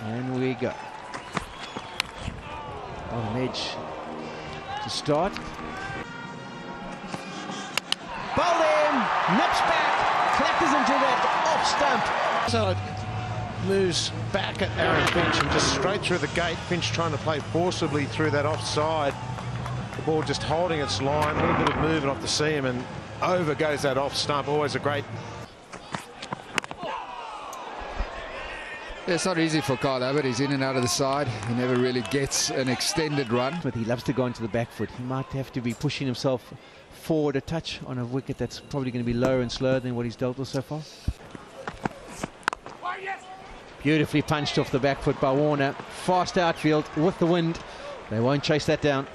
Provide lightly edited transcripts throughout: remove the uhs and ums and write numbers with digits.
And we go. Bottom edge to start. Bowled in, nips back, clatters into that off stump. So it moves back at Aaron Finch and just straight through the gate. Finch trying to play forcibly through that offside. The ball just holding its line, a little bit of movement off the seam, and over goes that off stump. Always a great. Yeah, it's not easy for Kyle Abbott. He's in and out of the side. He never really gets an extended run. But he loves to go into the back foot. He might have to be pushing himself forward a touch on a wicket that's probably going to be lower and slower than what he's dealt with so far. Beautifully punched off the back foot by Warner. Fast outfield with the wind. They won't chase that down.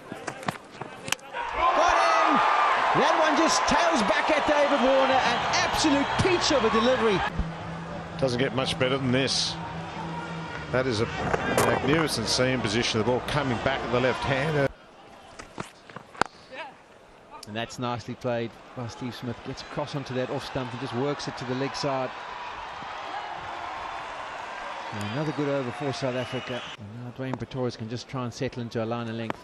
Got him! That one just tails back at David Warner. An absolute peach of a delivery. Doesn't get much better than this. That is a magnificent seam position. The ball coming back at the left hander. And that's nicely played by Steve Smith. Gets across onto that off stump and just works it to the leg side. And another good over for South Africa. And now Dwayne Pretorius can just try and settle into a line of length.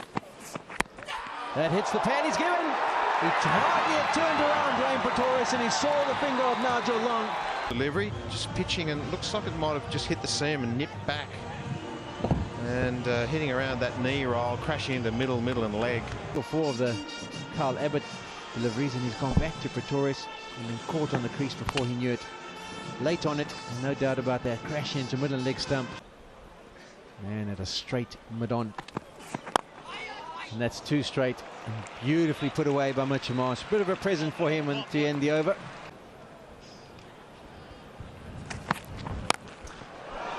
That hits the pad. He's given. He hardly had turned around, Dwayne Pretorius, and he saw the finger of Nigel Long. Delivery, just pitching, and looks like it might have just hit the seam and nipped back. And hitting around that knee roll, crashing into middle and leg. Before of the Kyle Abbott deliveries, and he's gone back to Pretorius and been caught on the crease before he knew it. Late on it, and no doubt about that, crashing into middle leg stump. Man, at a straight mid-on. And that's two straight, and beautifully put away by Mitchell Marsh. Bit of a present for him to end the over.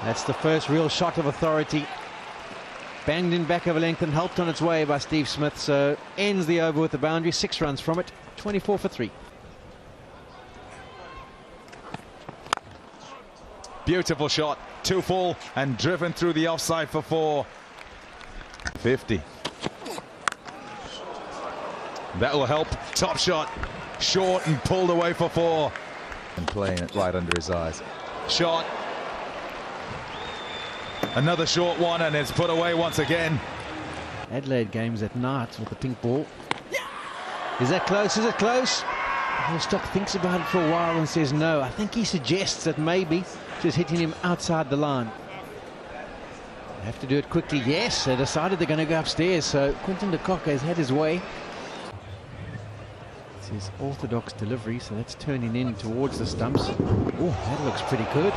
That's the first real shot of authority. Banged in back of a length and helped on its way by Steve Smith. So ends the over with the boundary. 6 runs from it. 24 for 3. Beautiful shot. 2 full and driven through the offside for 4. 50. That will help. Top shot. Short and pulled away for 4. And playing it right under his eyes. Shot. Another short one, and it's put away once again. Adelaide games at night with the pink ball. Is that close? Is it close? Stock thinks about it for a while and says no. I think he suggests that maybe just hitting him outside the line. They have to do it quickly. Yes, they decided they're going to go upstairs. So Quinton de Kock has had his way. It's his orthodox delivery, so that's turning in towards the stumps. Oh, that looks pretty good.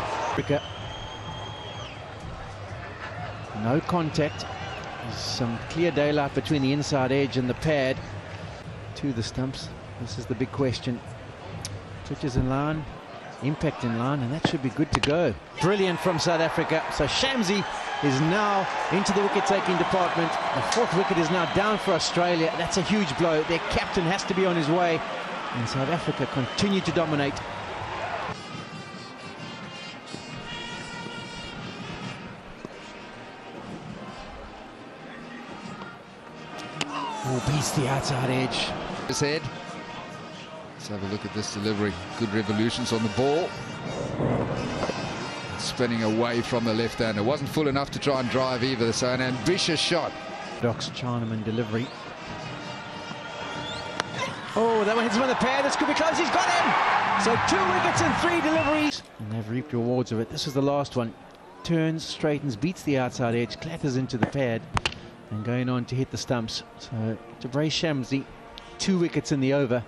No contact. There's some clear daylight between the inside edge and the pad to the stumps. This is the big question. Pitches in line, impact in line, and that should be good to go. Brilliant from South Africa. So Shamsi is now into the wicket-taking department. The 4th wicket is now down for Australia. That's a huge blow. Their captain has to be on his way. And South Africa continue to dominate. Oh, beats the outside edge. His head. Let's have a look at this delivery. Good revolutions on the ball. Spinning away from the left hander. Wasn't full enough to try and drive either, so an ambitious shot. Dox Chinaman delivery. Oh, that one hits him on the pad. This could be close. He's got him. So 2 wickets and 3 deliveries. And they've reaped rewards of it. This is the last one. Turns, straightens, beats the outside edge, clatters into the pad, and going on to hit the stumps. So Tabraiz Shamsi, 2 wickets in the over.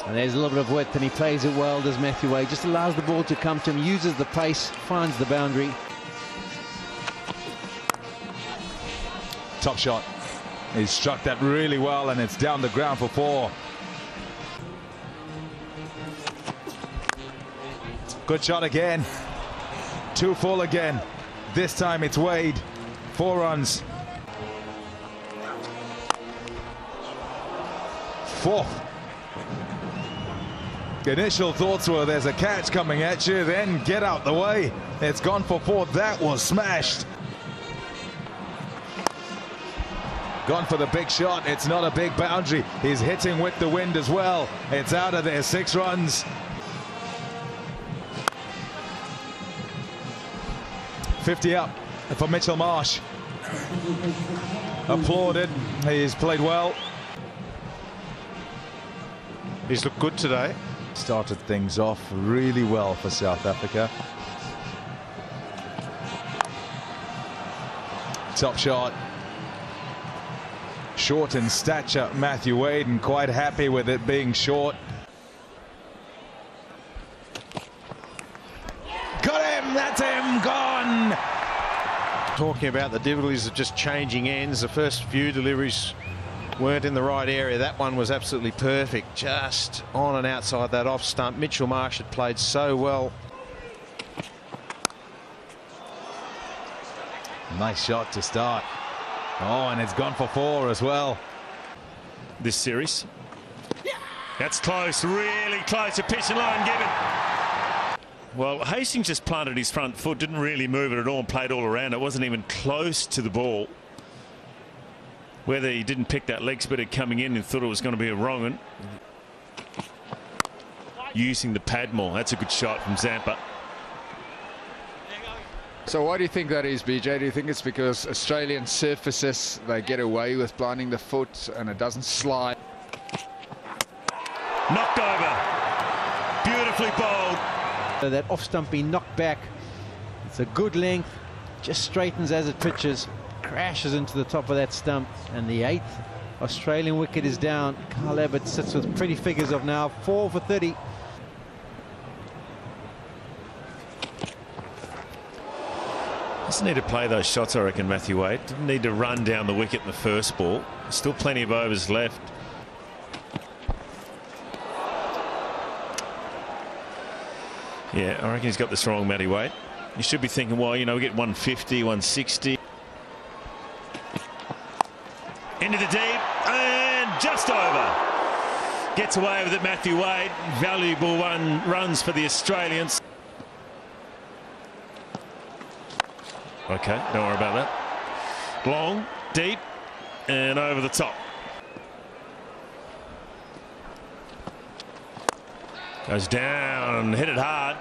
And there's a little bit of width, and he plays it well, does Matthew Wade. Just allows the ball to come to him, uses the pace, finds the boundary. Top shot. He struck that really well, and it's down the ground for 4. Good shot again. 2 full again. This time it's Wade. 4 runs. 4th. The initial thoughts were there's a catch coming at you, then get out the way. It's gone for 4. That was smashed. Gone for the big shot. It's not a big boundary. He's hitting with the wind as well. It's out of there. 6 runs. 50 up for Mitchell Marsh. Applauded. He's played well. He's looked good today. Started things off really well for South Africa. Top shot. Short in stature, Matthew Wade, and quite happy with it being short. Got him! That's him! Gone! Talking about the difficulties of just changing ends. The first few deliveries weren't in the right area. That one was absolutely perfect, just on and outside that off stump. Mitchell Marsh had played so well. Nice shot to start. Oh, and it's gone for 4 as well. This series. That's close, really close. A pitch and line given. Well, Hastings just planted his front foot, didn't really move it at all and played all around. It wasn't even close to the ball. Whether he didn't pick that leg spinner coming in and thought it was going to be a wrong one. Using the pad more. That's a good shot from Zampa. So why do you think that is, BJ? Do you think it's because Australian surfaces, they get away with planting the foot and it doesn't slide? Knocked over. Beautifully bowled. That off stump being knocked back. It's a good length. Just straightens as it pitches. Crashes into the top of that stump. And the 8th Australian wicket is down. Kyle Abbott sits with pretty figures of now 4 for 30. Doesn't need to play those shots, I reckon, Matthew Wade. Didn't need to run down the wicket in the first ball. Still plenty of overs left. Yeah, I reckon he's got this wrong, Matty Wade. You should be thinking, well, you know, we get 150, 160. Into the deep, and just over. Gets away with it, Matthew Wade. Valuable runs for the Australians. Okay, don't worry about that. Long, deep, and over the top. Goes down, hit it hard.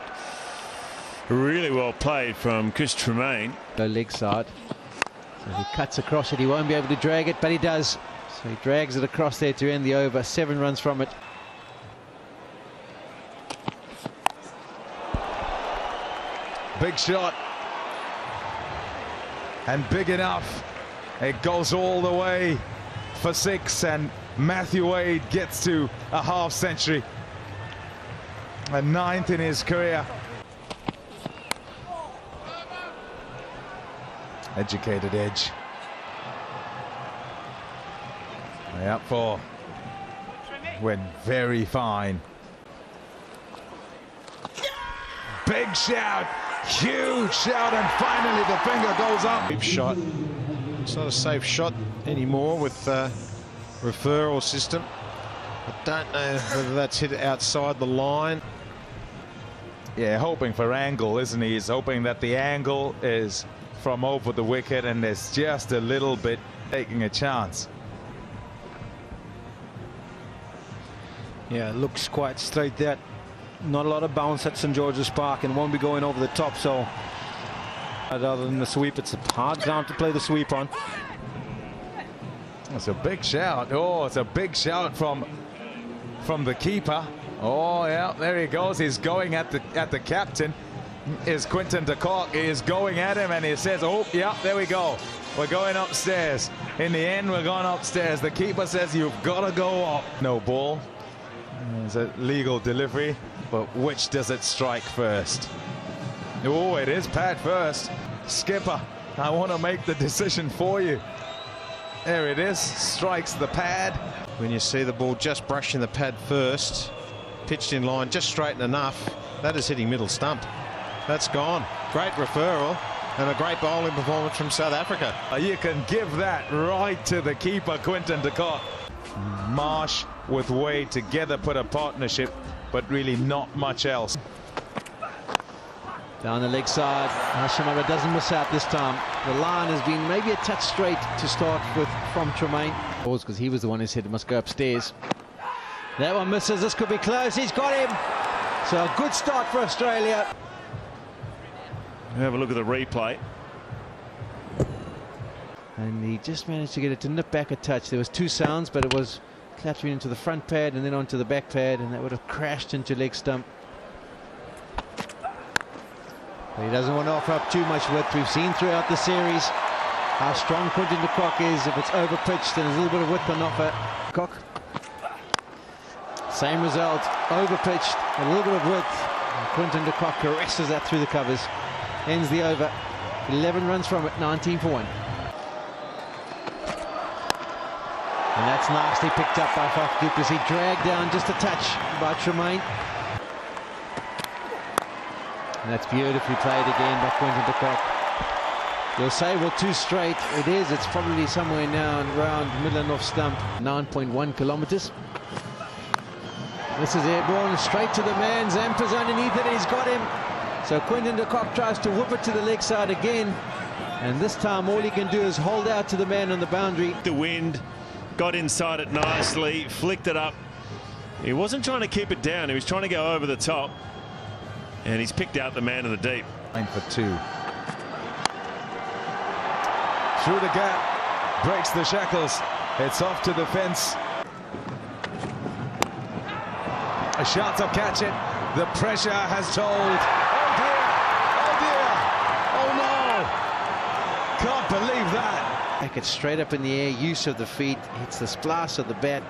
Really well played from Chris Tremaine. Go leg side. So he cuts across it. He won't be able to drag it, but he does. So he drags it across there to end the over. 7 runs from it. Big shot. And big enough. It goes all the way for 6, and Matthew Wade gets to a half century. A 9th in his career. Educated edge. Way up for. Went very fine. Big shout. Huge shout, and finally the finger goes up. Safe shot. It's not a safe shot anymore with referral system. I don't know whether that's hit outside the line. Yeah, hoping for angle, isn't he? He's hoping that the angle is from over the wicket, and there's just a little bit taking a chance. Yeah, it looks quite straight there. Not a lot of bounce at St George's Park, and won't be going over the top, so other than the sweep, it's a hard ground to play the sweep on. It's a big shout. Oh, it's a big shout from the keeper. Oh yeah, there he goes. He's going at the captain. Is Quinton de Kock. He is going at him, and he says, oh yeah, there we go, we're going upstairs. In the end, we're going upstairs. The keeper says you've got to go up. No ball. It's a legal delivery, but which does it strike first? Oh, it is pad first. Skipper, I want to make the decision for you. There it is, strikes the pad. When you see the ball just brushing the pad first, pitched in line, just straighten enough, that is hitting middle stump. That's gone. Great referral and a great bowling performance from South Africa. You can give that right to the keeper, Quinton de Kock. Marsh with Wade together put a partnership, but really not much else. Down the leg side, Hashimura doesn't miss out this time. The line has been maybe a touch straight to start with from Tremaine. Because he was the one who said it must go upstairs. That one misses, this could be close, he's got him! So a good start for Australia. Have a look at the replay. And he just managed to get it to nip back a touch. There was two sounds, but it was clattering into the front pad and then onto the back pad, and that would have crashed into leg stump. But he doesn't want to offer up too much width. We've seen throughout the series how strong Quinton de Kock is if it's overpitched and there's a little bit of width on offer. Kock. Same result, overpitched, a little bit of width. And Quinton de Kock caresses that through the covers. Ends the over. 11 runs from it, 19 for 1. And that's nicely picked up by Faf du Plessis. Dragged down just a touch by Tremaine. And that's beautifully played again by Quinton de Kock. You'll say, well, too straight. It is. It's probably somewhere now around middle and off stump. 9.1 kilometers. This is airborne, straight to the man. Zampa's underneath it, and he's got him. So Quinton de Kock tries to whoop it to the leg side again. And this time, all he can do is hold out to the man on the boundary. The wind, got inside it nicely, flicked it up. He wasn't trying to keep it down, he was trying to go over the top. And he's picked out the man in the deep. 9 for 2. Through the gap, breaks the shackles. It's off to the fence. A shot to catch it. The pressure has told. Oh dear! Oh dear! Oh no! Can't believe that. Back it straight up in the air, use of the feet, hits the splash of the bat,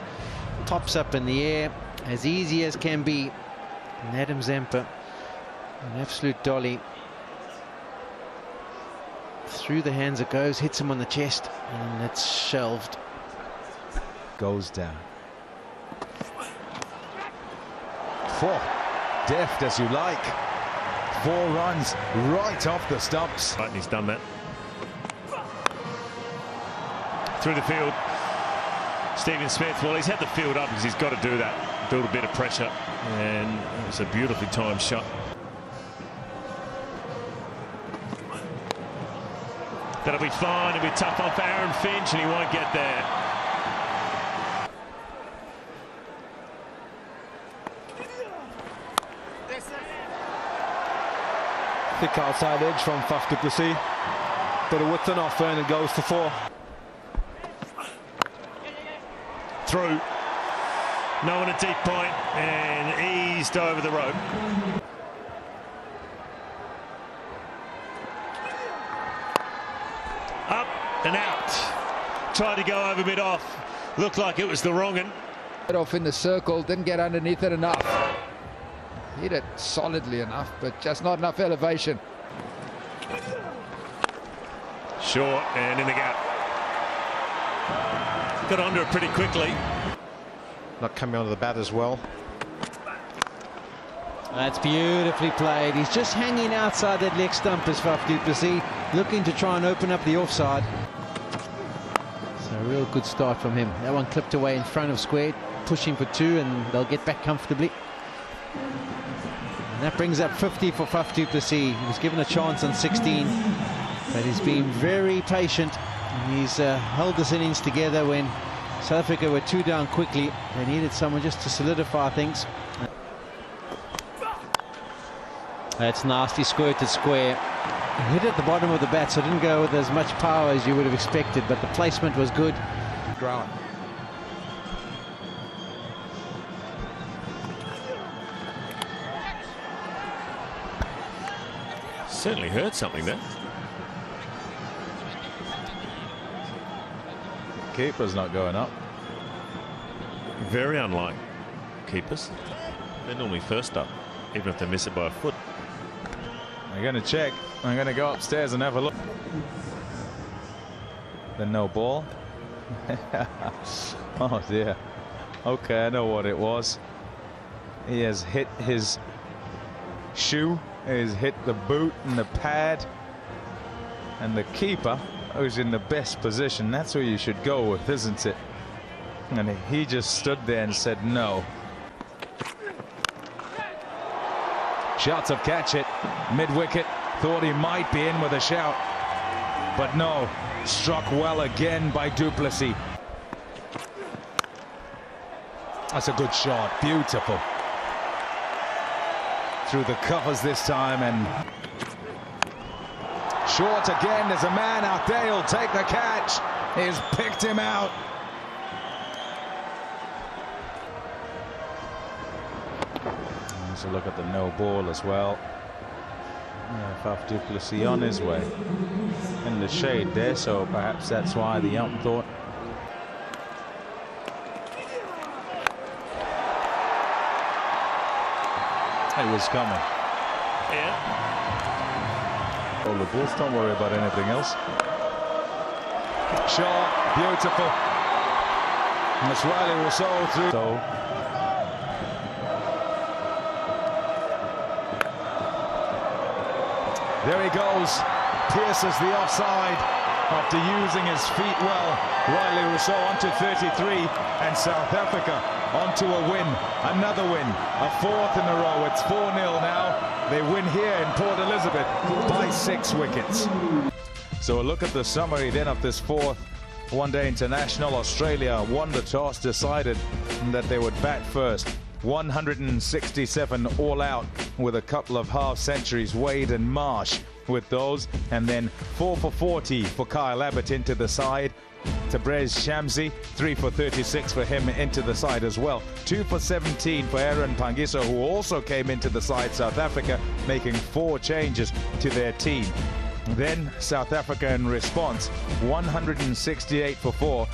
tops up in the air, as easy as can be. And Adam Zampa, an absolute dolly. Through the hands it goes, hits him on the chest, and it's shelved. Goes down. 4, deft as you like. 4 runs right off the stumps. Right, and he's done that. Through the field, Stephen Smith, well, he's had the field up because he's got to do that. Build a bit of pressure, and it was a beautifully timed shot. That'll be fine. It'll be tough on for Aaron Finch, and he won't get there. Thick outside edge from Faf du Plessis. Bit of width on offer, and it goes to 4. Through. No one at deep point, and eased over the rope. Up and out. Tried to go over mid-off. Looked like it was the wrong one. Off in the circle, didn't get underneath it enough. Hit it solidly enough, but just not enough elevation. Short and in the gap. Got onto it pretty quickly. Not coming onto the bat as well. That's beautifully played. He's just hanging outside that leg stump as Faf du Plessis, looking to try and open up the offside. So a real good start from him. That one clipped away in front of square, pushing for 2, and they'll get back comfortably. And that brings up 50 for Faf du Plessis. He was given a chance on 16, but he's been very patient. And he's held this innings together when South Africa were 2 down quickly. They needed someone just to solidify things. That's nasty, squirted square. He hit at the bottom of the bat, so it didn't go with as much power as you would have expected, but the placement was good. Ground. Certainly heard something there. Keeper's not going up. Very unlike keepers. They're normally first up, even if they miss it by a foot. I'm going to check. I'm going to go upstairs and have a look. Then no ball. Oh dear. Okay, I know what it was. He has hit his shoe. He's hit the boot and the pad. And the keeper, who's in the best position, that's who you should go with, isn't it? And he just stood there and said no. Shouts of catch it. Mid-wicket. Thought he might be in with a shout. But no. Struck well again by du Plessis. That's a good shot. Beautiful. Through the covers this time, and short again. There's a man out there who'll take the catch. He's picked him out. Let's look at the no ball as well. Yeah, Faf du Plessis on his way in the shade there, so perhaps that's why the ump thought. It was coming. Yeah. All the balls, don't worry about anything else. Shot, beautiful. And it's Riley Rousseau through. So, there he goes. Pierces the offside after using his feet well. Riley Rousseau onto 33, and South Africa onto a win. Another win, a fourth in a row. It's 4-0 now. They win here in Port Elizabeth by 6 wickets. So a look at the summary then of this fourth one-day international. Australia won the toss, decided that they would bat first. 167 all out with a couple of half centuries, Wade and Marsh with those, and then 4 for 40 for Kyle Abbott into the side. Tabraiz Shamsi, 3 for 36 for him into the side as well. 2 for 17 for Aaron Pangisa, who also came into the side. South Africa making 4 changes to their team. Then South Africa in response, 168 for 4.